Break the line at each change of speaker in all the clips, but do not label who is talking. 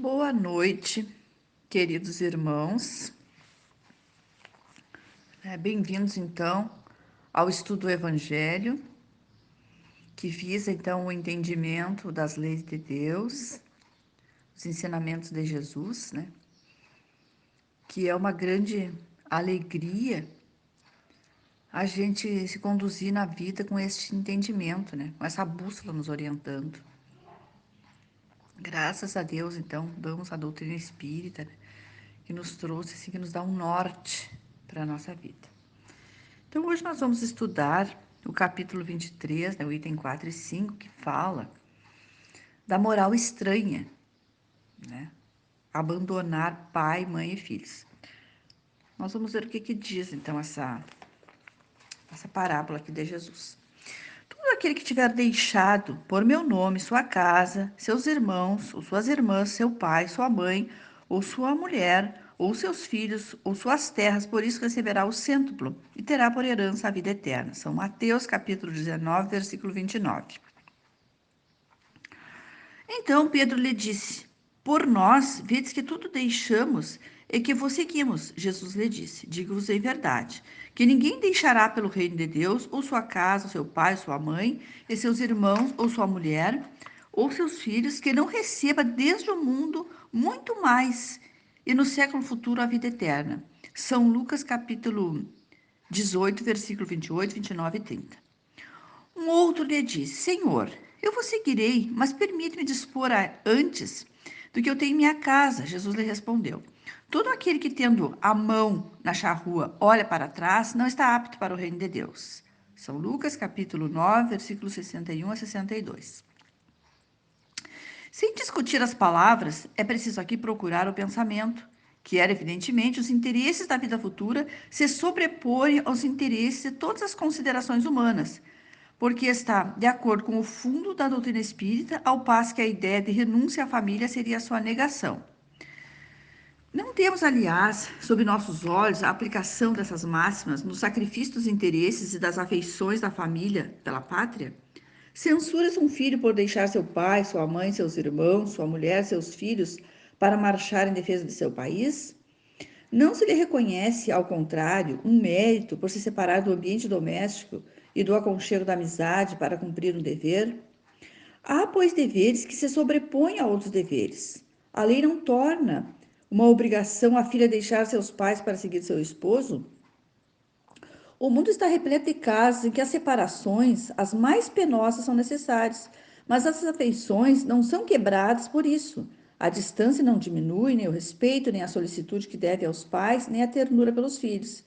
Boa noite, queridos irmãos. Bem-vindos, então, ao estudo do Evangelho, que visa, então, o entendimento das leis de Deus, os ensinamentos de Jesus, né? Que é uma grande alegria a gente se conduzir na vida com este entendimento, né? Com essa bússola nos orientando. Graças a Deus, então, damos a doutrina espírita, né? Que nos trouxe, assim, que nos dá um norte para a nossa vida. Então, hoje nós vamos estudar o capítulo 23, né, o item 4 e 5, que fala da moral estranha, né? Abandonar pai, mãe e filhos. Nós vamos ver o que diz, então, essa parábola aqui de Jesus. Todo aquele que tiver deixado por meu nome sua casa, seus irmãos, ou suas irmãs, seu pai, sua mãe, ou sua mulher, ou seus filhos, ou suas terras, por isso receberá o cêntuplo e terá por herança a vida eterna. São Mateus, capítulo 19, versículo 29. Então Pedro lhe disse: Por nós, vedes que tudo deixamos e que vos seguimos. Jesus lhe disse: Digo-vos em verdade, que ninguém deixará pelo reino de Deus, ou sua casa, ou seu pai, ou sua mãe, e seus irmãos, ou sua mulher, ou seus filhos, que não receba desde o mundo muito mais, e no século futuro a vida eterna. São Lucas, capítulo 18, versículo 28, 29 e 30. Um outro lhe disse: Senhor, eu vos seguirei, mas permite-me dispor antes do que eu tenho em minha casa. Jesus lhe respondeu: Todo aquele que, tendo a mão na charrua, olha para trás, não está apto para o reino de Deus. São Lucas, capítulo 9, versículos 61 a 62. Sem discutir as palavras, é preciso aqui procurar o pensamento, que era, evidentemente, os interesses da vida futura se sobrepõem aos interesses de todas as considerações humanas, porque está de acordo com o fundo da doutrina espírita, ao passo que a ideia de renúncia à família seria a sua negação. Não temos, aliás, sob nossos olhos a aplicação dessas máximas no sacrifício dos interesses e das afeições da família pela pátria? Censuras um filho por deixar seu pai, sua mãe, seus irmãos, sua mulher, seus filhos para marchar em defesa de seu país? Não se lhe reconhece, ao contrário, um mérito por se separar do ambiente doméstico e do aconchego da amizade para cumprir um dever? Há, pois, deveres que se sobrepõem a outros deveres. A lei não torna uma obrigação a filha deixar seus pais para seguir seu esposo? O mundo está repleto de casos em que as separações, as mais penosas, são necessárias, mas as afeições não são quebradas por isso. A distância não diminui nem o respeito, nem a solicitude que deve aos pais, nem a ternura pelos filhos.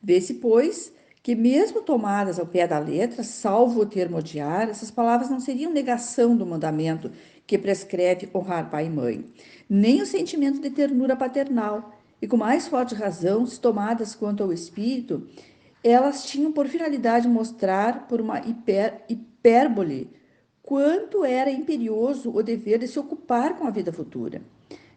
Vê-se, pois, que mesmo tomadas ao pé da letra, salvo o termo odiar, essas palavras não seriam negação do mandamento que prescreve honrar pai e mãe, nem o sentimento de ternura paternal. E com mais forte razão, se tomadas quanto ao espírito, elas tinham por finalidade mostrar, por uma hipérbole, quanto era imperioso o dever de se ocupar com a vida futura.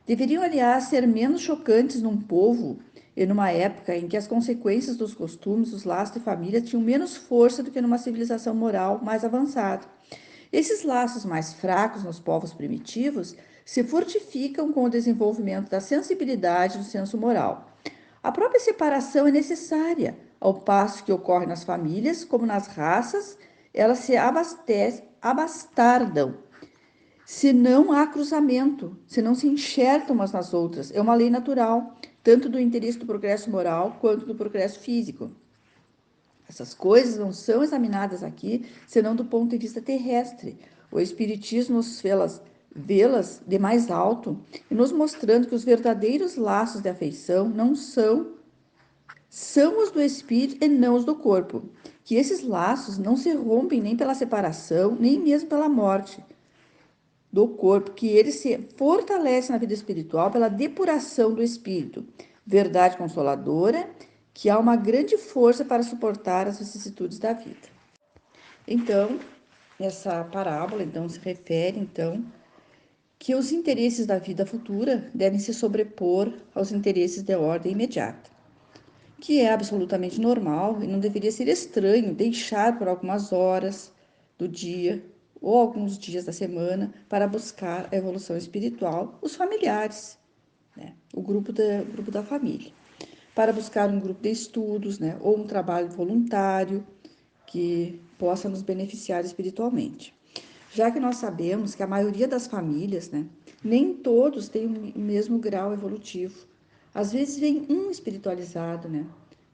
Deveriam, aliás, ser menos chocantes num povo e numa época em que as consequências dos costumes, os laços de família tinham menos força do que numa civilização moral mais avançada. Esses laços mais fracos nos povos primitivos se fortificam com o desenvolvimento da sensibilidade e do senso moral. A própria separação é necessária, ao passo que ocorre nas famílias, como nas raças, elas se abastardam. Se não há cruzamento, se não se enxertam umas nas outras, é uma lei natural, tanto do interesse do progresso moral quanto do progresso físico. Essas coisas não são examinadas aqui, senão do ponto de vista terrestre. O Espiritismo nos fez vê-las de mais alto e nos mostrando que os verdadeiros laços de afeição não são os do espírito e não os do corpo. Que esses laços não se rompem nem pela separação, nem mesmo pela morte do corpo, que ele se fortalece na vida espiritual pela depuração do espírito. Verdade consoladora, que há uma grande força para suportar as vicissitudes da vida. Então, essa parábola então se refere então que os interesses da vida futura devem se sobrepor aos interesses de ordem imediata, que é absolutamente normal e não deveria ser estranho deixar por algumas horas do dia ou alguns dias da semana para buscar a evolução espiritual, os familiares, né? O grupo da família, para buscar um grupo de estudos, né? Ou um trabalho voluntário que possa nos beneficiar espiritualmente. Já que nós sabemos que a maioria das famílias, né, nem todos têm o mesmo grau evolutivo. Às vezes vem um espiritualizado, né,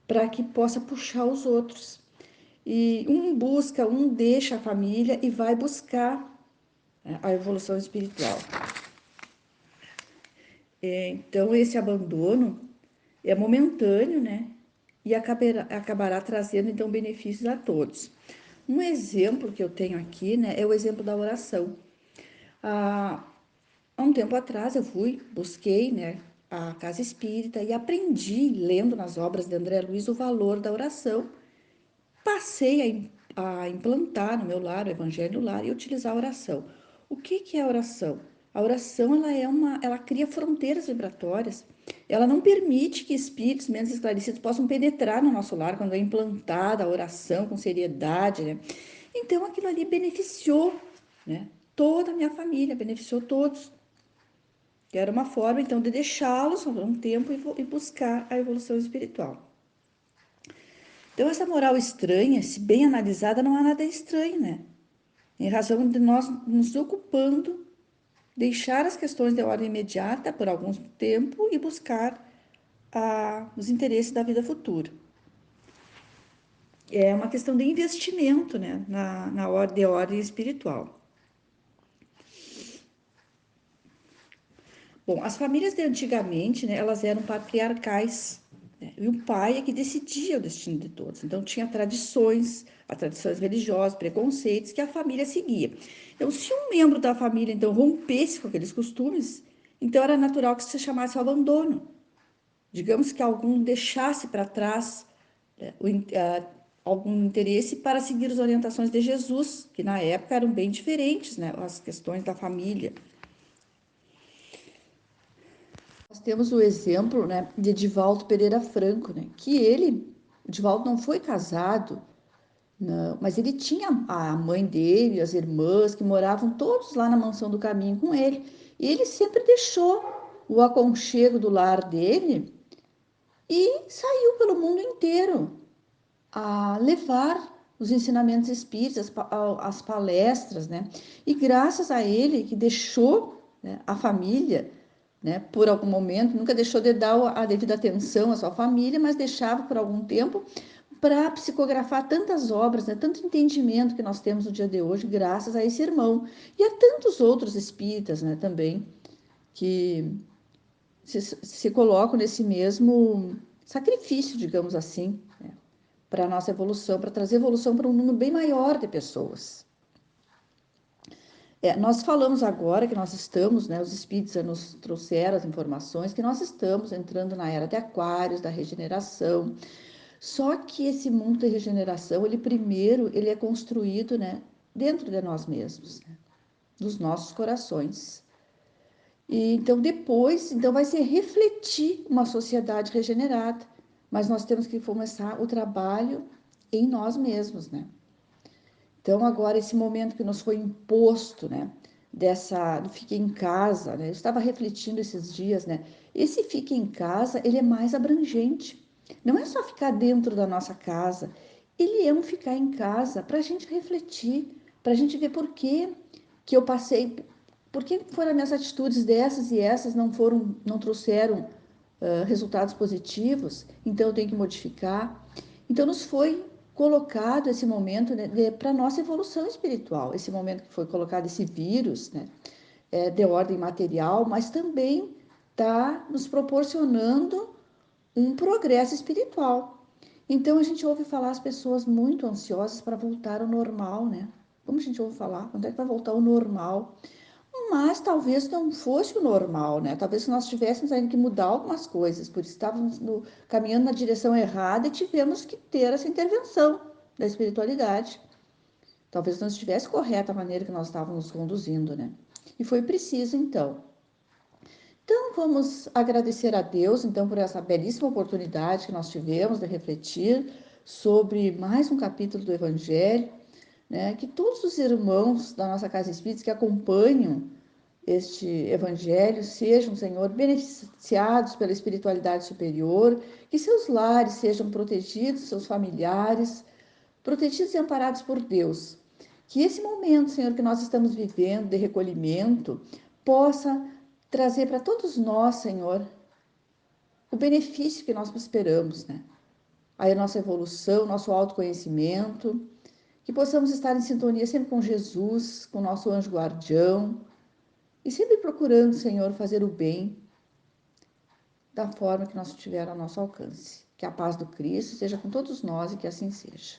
para que possa puxar os outros. E um busca, um deixa a família e vai buscar, né, a evolução espiritual. Então, esse abandono é momentâneo, né? E acabará trazendo, então, benefícios a todos. Um exemplo que eu tenho aqui, né, é o exemplo da oração. Há, há um tempo atrás eu busquei, né, a casa espírita e aprendi, lendo nas obras de André Luiz, o valor da oração. Passei a implantar no meu lar, o Evangelho no lar, e utilizar a oração. O que é a oração? A oração, ela cria fronteiras vibratórias. Ela não permite que espíritos menos esclarecidos possam penetrar no nosso lar quando é implantada a oração com seriedade, né? Então, aquilo ali beneficiou, né, toda a minha família, beneficiou todos. Era uma forma, então, de deixá-los por um tempo e buscar a evolução espiritual. Então, essa moral estranha, se bem analisada, não há nada estranho, né? Em razão de nós nos ocupando, deixar as questões de ordem imediata por algum tempo e buscar os interesses da vida futura. É uma questão de investimento, né? De ordem espiritual. Bom, as famílias de antigamente, né, elas eram patriarcais, né, e o pai é que decidia o destino de todos. Então, tinha tradições religiosas, preconceitos que a família seguia. Então, se um membro da família, então, rompesse com aqueles costumes, então era natural que se chamasse o abandono. Digamos que algum deixasse para trás, né, algum interesse para seguir as orientações de Jesus, que na época eram bem diferentes, né, as questões da família. Nós temos o exemplo, né, de Divaldo Pereira Franco, né, o Divaldo não foi casado, não, mas ele tinha a mãe dele, as irmãs, que moravam todos lá na Mansão do Caminho com ele. E ele sempre deixou o aconchego do lar dele e saiu pelo mundo inteiro a levar os ensinamentos espíritas, as palestras, né? E graças a ele que deixou, né, a família, né, por algum momento, nunca deixou de dar a devida atenção à sua família, mas deixava por algum tempo para psicografar tantas obras, né, tanto entendimento que nós temos no dia de hoje, graças a esse irmão. E a tantos outros espíritas, né, também, que se colocam nesse mesmo sacrifício, digamos assim, né, para a nossa evolução, para trazer evolução para um número bem maior de pessoas. Nós falamos agora que nós estamos, né, os espíritos nos trouxeram as informações, que nós estamos entrando na era de Aquários, da regeneração. Só que esse mundo de regeneração, ele é construído, né, dentro de nós mesmos, né, dos nossos corações. E então depois, então vai ser refletir uma sociedade regenerada, mas nós temos que começar o trabalho em nós mesmos, né? Então, agora, esse momento que nos foi imposto, né, do fique em casa, né, eu estava refletindo esses dias, né, esse fique em casa, ele é mais abrangente. Não é só ficar dentro da nossa casa, ele é um ficar em casa para a gente refletir, para a gente ver por que eu passei, por que foram as minhas atitudes dessas e essas não trouxeram resultados positivos, então eu tenho que modificar. Então, nos foi colocado esse momento, né, para a nossa evolução espiritual, esse momento que foi colocado esse vírus, né, de ordem material, mas também está nos proporcionando um progresso espiritual. Então, a gente ouve falar as pessoas muito ansiosas para voltar ao normal, né? Como a gente ouve falar? Quando é que vai voltar ao normal? Mas talvez não fosse o normal, né? Talvez nós tivéssemos ainda que mudar algumas coisas, por isso estávamos caminhando na direção errada e tivemos que ter essa intervenção da espiritualidade. Talvez não estivesse correta a maneira que nós estávamos conduzindo, né? E foi preciso, então. Então, vamos agradecer a Deus, então, por essa belíssima oportunidade que nós tivemos de refletir sobre mais um capítulo do Evangelho, né? Que todos os irmãos da nossa casa espírita que acompanham este evangelho sejam, Senhor, beneficiados pela espiritualidade superior, que seus lares sejam protegidos, seus familiares, protegidos e amparados por Deus. Que esse momento, Senhor, que nós estamos vivendo de recolhimento, possa trazer para todos nós, Senhor, o benefício que nós esperamos, né? Aí a nossa evolução, nosso autoconhecimento, que possamos estar em sintonia sempre com Jesus, com o nosso anjo guardião, e sempre procurando, Senhor, fazer o bem da forma que nós tiver ao nosso alcance. Que a paz do Cristo seja com todos nós e que assim seja.